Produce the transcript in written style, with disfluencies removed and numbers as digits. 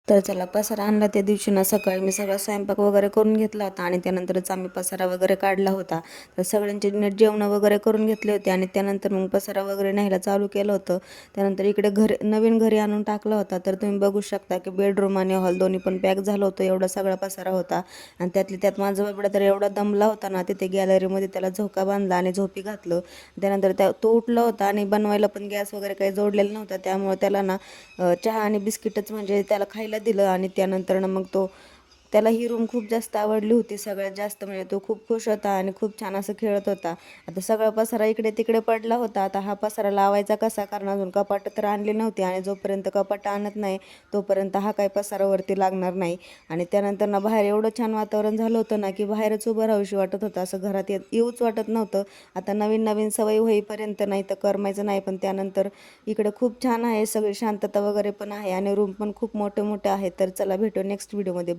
तर चला पसारा आणला त्या दिवशी ना सकाळी मी सगळा स्वयंपाक वगैरे करून घेतला होता आणि त्यानंतरच आम्ही पसारा वगैरे काढला होता. तर सगळ्यांचे नीट जेवणं वगैरे करून घेतले होते आणि त्यानंतर मग पसारा वगैरे न्यायला चालू केलं होतं. त्यानंतर इकडे नवीन घरी आणून टाकला होता. तर तुम्ही बघू शकता की बेडरूम आणि हॉल दोन्ही पण पॅक झालं होतं, एवढा सगळा पसारा होता. आणि त्यातली त्यात माझा बाबडा तर एवढा दमला होता ना, तिथे गॅलरीमध्ये त्याला झोका बांधला आणि झोपी घातलं. त्यानंतर तो उठला होता आणि बनवायला पण गॅस वगैरे काही जोडलेला नव्हता, त्यामुळे त्याला ना चहा आणि बिस्किटच म्हणजे त्याला खायला दिलं. आणि त्यानंतर मग त्याला ही रूम खूप जास्त आवडली होती सगळ्यात जास्त, म्हणजे तो खूप खुश होता आणि खूप छान असं खेळत होता. आता सगळा पसारा इकडे तिकडे पडला होता. आता हा पसारा लावायचा कसा, कारण अजून कपाटं तर आणली नव्हती आणि जोपर्यंत कपाटं आणत नाही तोपर्यंत हा काय पसारावरती लागणार नाही. आणि त्यानंतर ना बाहेर एवढं छान वातावरण झालं होतं ना की बाहेरच उभं राहावीशी वाटत होतं, असं घरात येऊच वाटत नव्हतं. आता नवीन नवीन सवय होईपर्यंत नाही तर करमायचं नाही, पण त्यानंतर इकडे खूप छान आहे, सगळी शांतता वगैरे पण आहे आणि रूम पण खूप मोठे मोठे आहेत. तर चला भेटू नेक्स्ट व्हिडिओमध्ये.